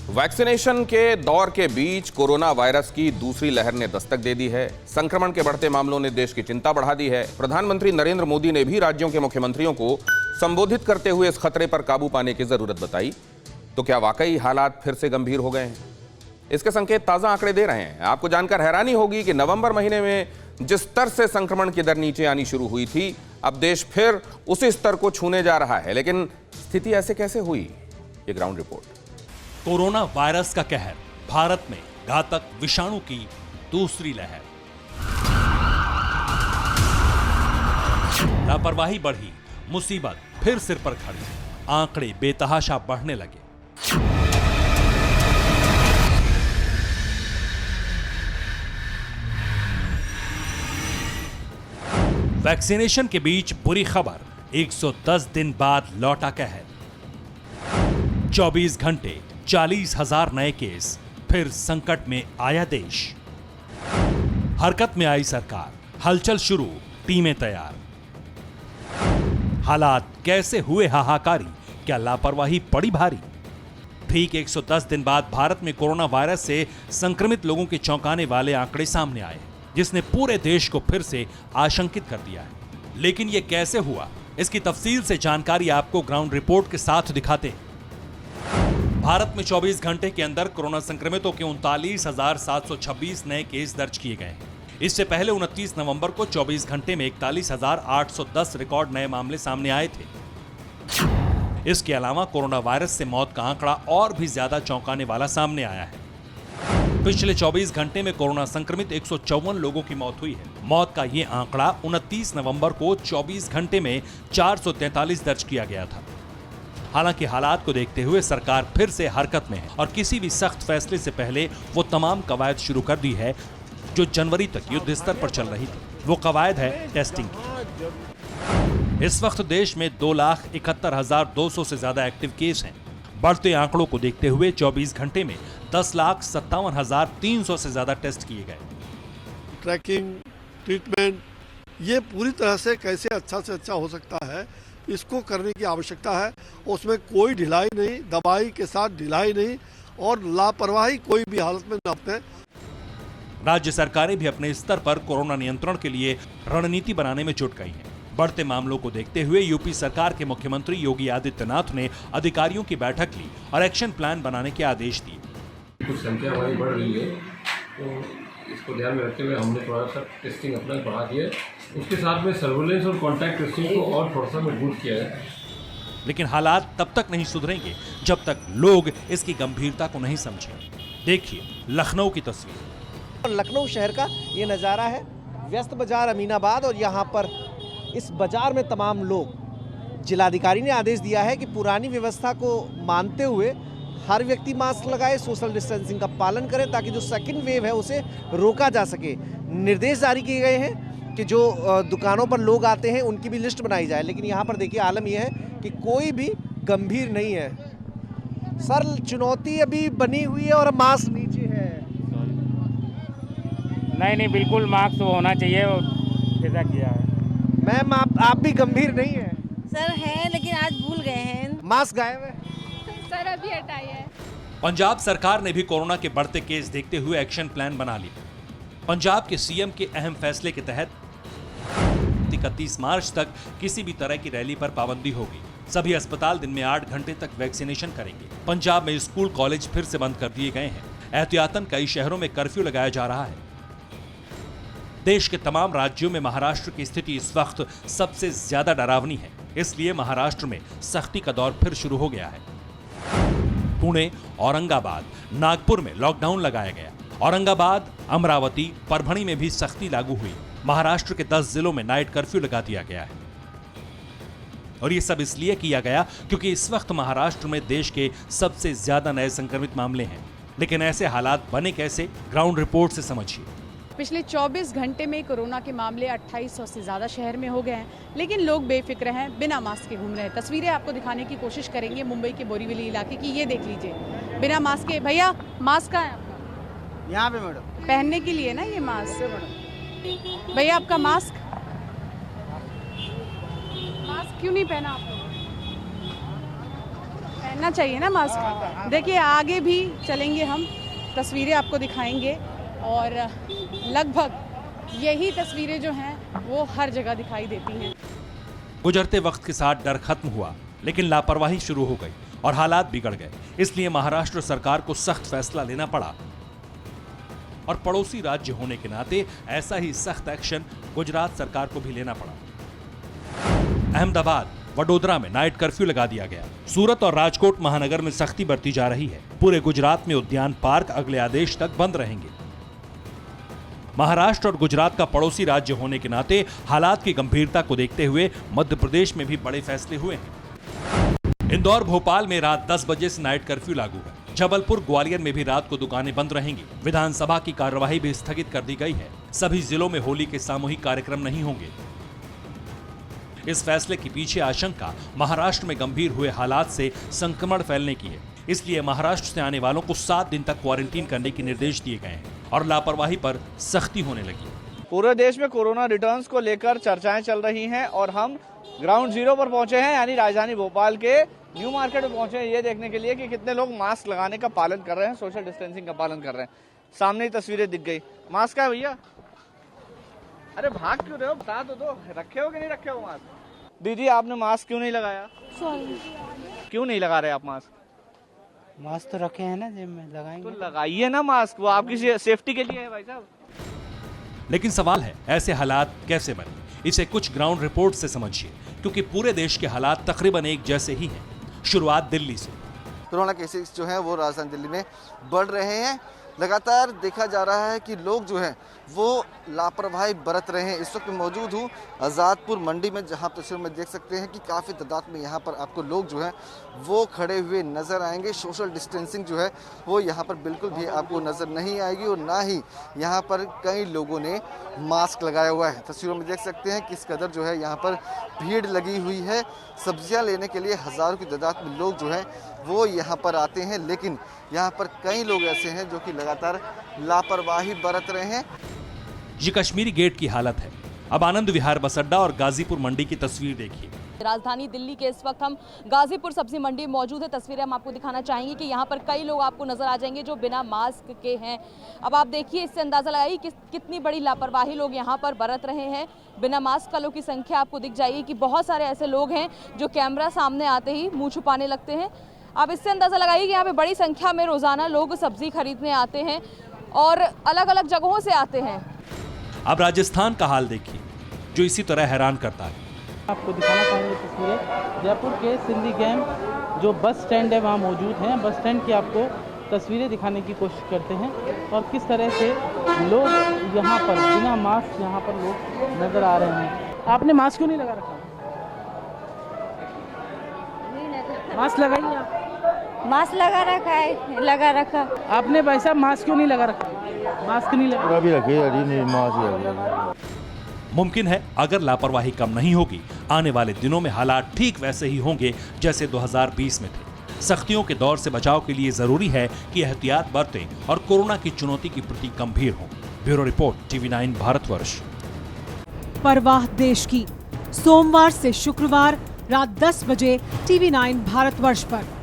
Vaccination के दौर के बीच कोरोना वायरस की दूसरी लहर ने दस्तक दे दी है। संक्रमण के बढ़ते मामलों ने देश की चिंता बढ़ा दी है। प्रधानमंत्री नरेंद्र मोदी ने भी राज्यों के मुख्यमंत्रियों को संबोधित करते हुए इस खतरे पर काबू पाने की जरूरत बताई। तो क्या वाकई हालात फिर से गंभीर हो गए हैं? इसके संकेत ताजा आंकड़े दे रहे हैं। आपको जानकर हैरानी होगी कि नवंबर महीने में जिस स्तर से संक्रमण की दर नीचे आनी शुरू हुई थी, अब देश फिर उसी स्तर को छूने जा रहा है। लेकिन स्थिति ऐसे कैसे हुई? ये ग्राउंड रिपोर्ट। कोरोना वायरस का कहर, भारत में घातक विषाणु की दूसरी लहर। लापरवाही बढ़ी, मुसीबत फिर सिर पर खड़ी, आंकड़े बेतहाशा बढ़ने लगे। वैक्सीनेशन के बीच बुरी खबर, 110 दिन बाद लौटा कहर। 24 घंटे 40,000 नए केस, फिर संकट में आया देश। हरकत में आई सरकार, हलचल शुरू, टीमें तैयार। हालात कैसे हुए हाहाकारी, क्या लापरवाही पड़ी भारी? ठीक 110 दिन बाद भारत में कोरोना वायरस से संक्रमित लोगों के चौंकाने वाले आंकड़े सामने आए, जिसने पूरे देश को फिर से आशंकित कर दिया है। लेकिन यह कैसे हुआ, इसकी तफसील से जानकारी आपको ग्राउंड रिपोर्ट के साथ दिखाते हैं। भारत में 24 घंटे के अंदर कोरोना संक्रमितों के 39,726 नए केस दर्ज किए गए। इससे पहले 29 नवंबर को 24 घंटे में 41,810 रिकॉर्ड नए मामले सामने आए थे। इसके अलावा कोरोना वायरस से मौत का आंकड़ा और भी ज्यादा चौंकाने वाला सामने आया है। पिछले 24 घंटे में कोरोना संक्रमित 154 लोगों की मौत हुई है। मौत का ये आंकड़ा 29 नवंबर को 24 घंटे में 443 दर्ज किया गया था। हालांकि हालात को देखते हुए सरकार फिर से हरकत में है और किसी भी सख्त फैसले से पहले वो तमाम कवायद शुरू कर दी है जो जनवरी तक युद्ध स्तर पर चल रही थी। वो कवायद है टेस्टिंग की। इस वक्त देश में 2,71,200 से ज्यादा एक्टिव केस हैं। बढ़ते आंकड़ों को देखते हुए 24 घंटे में 10,57,300 से ज्यादा टेस्ट किए गए। ट्रैकिंग, ट्रीटमेंट, ये पूरी तरह से कैसे अच्छा से अच्छा हो सकता है, इसको करने की आवश्यकता है। उसमें कोई ढिलाई नहीं, दवाई के साथ ढिलाई नहीं और लापरवाही कोई भी हालत में न बरतें। राज्य सरकारें भी अपने स्तर पर कोरोना नियंत्रण के लिए रणनीति बनाने में जुट गई हैं। बढ़ते मामलों को देखते हुए यूपी सरकार के मुख्यमंत्री योगी आदित्यनाथ ने अधिकारियों की बैठक ली और एक्शन प्लान बनाने के आदेश दिए। कुछ संख्या हमारी बढ़ रही है, तो इसको ध्यान में रखते हुए हमने थोड़ा सा टेस्टिंग अपना बढ़ा दिया। उसके साथ में सर्विलेंस और कॉन्टैक्ट ट्रेसिंग को और थोड़ा सा मजबूत किया है। लेकिन हालात तब तक नहीं सुधरेंगे जब तक लोग इसकी गंभीरता को नहीं समझें। देखिए लखनऊ की तस्वीर। लखनऊ शहर का ये नज़ारा है, व्यस्त बाजार अमीनाबाद, और यहाँ पर इस बाजार में तमाम लोग, जिलाधिकारी ने आदेश दिया है कि पुरानी व्यवस्था को मानते हुए हर व्यक्ति मास्क लगाए, सोशल डिस्टेंसिंग का पालन करे ताकि जो सेकंड वेव है उसे रोका जा सके। निर्देश जारी किए गए हैं कि जो दुकानों पर लोग आते हैं उनकी भी लिस्ट बनाई जाए। लेकिन यहाँ पर देखिए आलम यह है कि कोई भी गंभीर नहीं है। सर, चुनौती अभी बनी हुई है और मास्क नीचे है। नहीं, बिल्कुल मास्क तो होना चाहिए, ऐसा किया है। मैम, आप भी गंभीर नहीं है? सर है, लेकिन आज भूल गए हैं। मास्क गायब है सर, अभी हटाई है। पंजाब सरकार ने भी कोरोना के बढ़ते केस देखते हुए एक्शन प्लान बना लिया। पंजाब के सीएम के अहम फैसले के तहत 31 मार्च तक किसी भी तरह की रैली पर पाबंदी होगी। सभी अस्पताल दिन में 8 घंटे तक वैक्सीनेशन करेंगे। पंजाब में स्कूल कॉलेज फिर से बंद कर दिए गए हैं। एहतियातन कई शहरों में कर्फ्यू लगाया जा रहा है। देश के तमाम राज्यों में महाराष्ट्र की स्थिति इस वक्त सबसे ज्यादा डरावनी है, इसलिए महाराष्ट्र में सख्ती का दौर फिर शुरू हो गया है। पुणे, औरंगाबाद, नागपुर में लॉकडाउन लगाया गया। औरंगाबाद, अमरावती, परभणी में भी सख्ती लागू हुई। महाराष्ट्र के 10 जिलों में नाइट कर्फ्यू लगा दिया गया है। और ये सब इसलिए किया गया क्योंकि इस वक्त महाराष्ट्र में देश के सबसे ज्यादा नए संक्रमित मामले हैं। लेकिन ऐसे हालात बने कैसे, ग्राउंड रिपोर्ट से समझिए। पिछले 24 घंटे में कोरोना के मामले 2800 से ज़्यादा शहर में हो गए हैं, लेकिन लोग बेफिक्र हैं, बिना मास्क के घूम रहे हैं। तस्वीरें आपको दिखाने की कोशिश करेंगे मुंबई के बोरीवली इलाके की। ये देख लीजिए, बिना मास्क के। भैया, मास्क कहाँ है आपका? यहाँ पे मैडम। पहनने के लिए ना ये मास्क। भैया, आपका मास्क क्यों नहीं पहना आप लोगों ने? पहनना चाहिए ना मास्क। देखिए आगे भी चलेंगे हम, तस्वीरें आपको दिखाएंगे और लगभग यही तस्वीरें जो हैं वो हर जगह दिखाई देती हैं। गुजरते वक्त के साथ डर खत्म हुआ, लेकिन लापरवाही शुरू हो गई और हालात बिगड़ गए। इसलिए महाराष्ट्र सरकार को सख्त फैसला लेना पड़ा और पड़ोसी राज्य होने के नाते ऐसा ही सख्त एक्शन गुजरात सरकार को भी लेना पड़ा। अहमदाबाद, वडोदरा में नाइट कर्फ्यू लगा दिया गया। सूरत और राजकोट महानगर में सख्ती बरती जा रही है। पूरे गुजरात में उद्यान पार्क अगले आदेश तक बंद रहेंगे। महाराष्ट्र और गुजरात का पड़ोसी राज्य होने के नाते हालात की गंभीरता को देखते हुए मध्य प्रदेश में भी बड़े फैसले हुए हैं। इंदौर, भोपाल में रात 10 बजे से नाइट कर्फ्यू लागू है। जबलपुर, ग्वालियर में भी रात को दुकानें बंद रहेंगी। विधानसभा की कार्यवाही भी स्थगित कर दी गई है। सभी जिलों में होली के सामूहिक कार्यक्रम नहीं होंगे। इस फैसले के पीछे आशंका महाराष्ट्र में गंभीर हुए हालात से संक्रमण फैलने की है। इसलिए महाराष्ट्र से आने वालों को 7 दिन तक क्वारंटीन करने के निर्देश दिए गए हैं और लापरवाही पर सख्ती होने लगी। पूरे देश में कोरोना रिटर्न्स को लेकर चर्चाएं चल रही हैं और हम ग्राउंड जीरो पर पहुंचे हैं, यानी राजधानी भोपाल के न्यू मार्केट में पहुंचे हैं ये देखने के लिए कि कितने लोग मास्क लगाने का पालन कर रहे हैं, सोशल डिस्टेंसिंग का पालन कर रहे हैं। सामने ही तस्वीरें दिख गई। मास्क है भैया? अरे भाग क्यों रहे हो, बता दो रखे हो कि नहीं रखे हो मास्क? दीदी आपने मास्क क्यों नहीं लगाया? सॉरी। क्यों नहीं लगा रहे आप मास्क? मास्क तो रखे हैं ना जेब में, लगाएंगे तो लगाइए ना मास्क, वो आपकी सेफ्टी के लिए है भाई साहब। लेकिन सवाल है, ऐसे हालात कैसे बने? इसे कुछ ग्राउंड रिपोर्ट से समझिए, क्योंकि पूरे देश के हालात तकरीबन एक जैसे ही हैं। शुरुआत दिल्ली से। कोरोना केसेस जो है वो राजधानी दिल्ली में बढ़ रहे हैं। लगातार देखा जा रहा है कि लोग जो हैं वो लापरवाही बरत रहे हैं। इस वक्त मैं मौजूद हूँ आज़ादपुर मंडी में, जहाँ तस्वीर में देख सकते हैं कि काफ़ी तादाद में यहाँ पर आपको लोग जो हैं वो खड़े हुए नज़र आएंगे। सोशल डिस्टेंसिंग जो है वो यहाँ पर बिल्कुल भी आपको नज़र नहीं आएगी और ना ही यहाँ पर कई लोगों ने मास्क लगाया हुआ है। तस्वीरों में देख सकते हैं किस कदर जो है यहाँ पर भीड़ लगी हुई है। सब्जियाँ लेने के लिए हज़ारों की तादाद में लोग जो हैं वो यहाँ पर आते हैं, लेकिन यहाँ पर कई लोग ऐसे हैं जो कि लगातार लापरवाही बरत रहे हैं। ये कश्मीरी गेट की हालत है। अब आनंद विहार बस अड्डा और गाजीपुर मंडी की तस्वीर देखिए। राजधानी दिल्ली के इस वक्त हम गाजीपुर सब्जी मंडी में मौजूद है। तस्वीरें हम आपको दिखाना चाहेंगे कि यहाँ पर कई लोग आपको नजर आ जाएंगे जो बिना मास्क के हैं। अब आप देखिए, इससे अंदाजा लगाइए कि कितनी बड़ी लापरवाही लोग यहाँ पर बरत रहे हैं। बिना मास्क वालों की संख्या आपको दिख जाएगी कि बहुत सारे ऐसे लोग हैं जो कैमरा सामने आते ही मुँह छुपाने लगते हैं। आप इससे अंदाजा लगाइए कि यहाँ पे बड़ी संख्या में रोजाना लोग सब्जी खरीदने आते हैं और अलग अलग जगहों से आते हैं। अब राजस्थान का हाल देखिए, जो इसी तरह हैरान करता है। आपको दिखाना चाहेंगे तस्वीरें जयपुर के सिंधी गेम जो बस स्टैंड है वहाँ मौजूद हैं। बस स्टैंड की आपको तस्वीरें दिखाने की कोशिश करते हैं और किस तरह से लोग यहाँ पर बिना मास्क यहाँ पर लोग नजर आ रहे हैं। आपने मास्क क्यों नहीं लगा रखा? मास्क लगाइए आप। मास्क लगा रखा है, लगा रखा। आपने भाई साहब मास्क क्यों नहीं लगा रखा? मास्क नहीं लगा अभी रखिए, मास्क। मुमकिन है अगर लापरवाही कम नहीं होगी, आने वाले दिनों में हालात ठीक वैसे ही होंगे जैसे 2020 में थे। सख्तियों के दौर से बचाव के लिए जरूरी है कि एहतियात बरतें और कोरोना की चुनौती के प्रति गंभीर हों। Bureau report, TV9 Bharatvarsh. परवाह देश की, सोमवार से शुक्रवार रात 10 बजे TV9 भारतवर्ष पर।